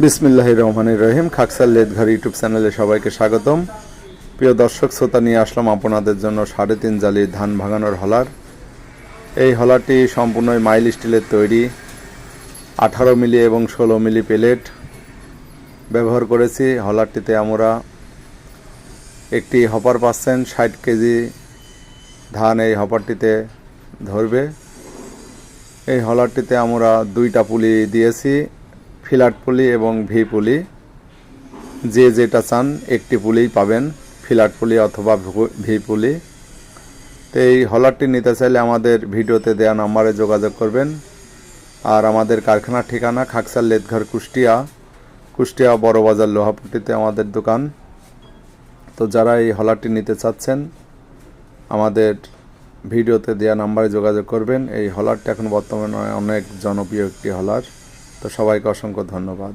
বিসমিল্লাহির রহমানির রহিম। খাকসার লেদঘর ইউটিউব চ্যানেলে সবাইকে স্বাগতম। প্রিয় দর্শক শ্রোতা, নিয়ে আসলাম আপনাদের জন্য 3.5 জালি ধান ভাঙানোর হলার। এই হলারটি সম্পূর্ণই মাইল স্টিলের তৈরি। 18 মিলি এবং 16 মিলি প্লেট ব্যবহার করেছি। হলারটিতে আমরা একটি হপার পাচ্ছেন। 60 কেজি ধান এই হপারটিতে ধরবে। এই হলারটিতে আমরা 2টা পুলি দিয়েছি, ফ্ল্যাট পুলি এবং ভি পুলি। যে যেটা চান একটি পুলিই পাবেন, ফ্ল্যাট পুলি অথবা ভি পুলি। তো এই হলারটি নিতে চাইলে আমাদের ভিডিওতে দেওয়া নাম্বারে যোগাযোগ করবেন। আর আমাদের কারখানার ঠিকানা খাকসার লেদঘর, কুষ্টিয়া বড় বাজার লোহাপট্টিতে আমাদের দোকান। তো যারা এই হলারটি নিতে চাচ্ছেন আমাদের ভিডিওতে দেওয়া নাম্বারে যোগাযোগ করবেন। এই হলারটি এখন বর্তমানে অনেক জনপ্রিয় একটি হলার। তো সবাইকে অসংখ্য ধন্যবাদ।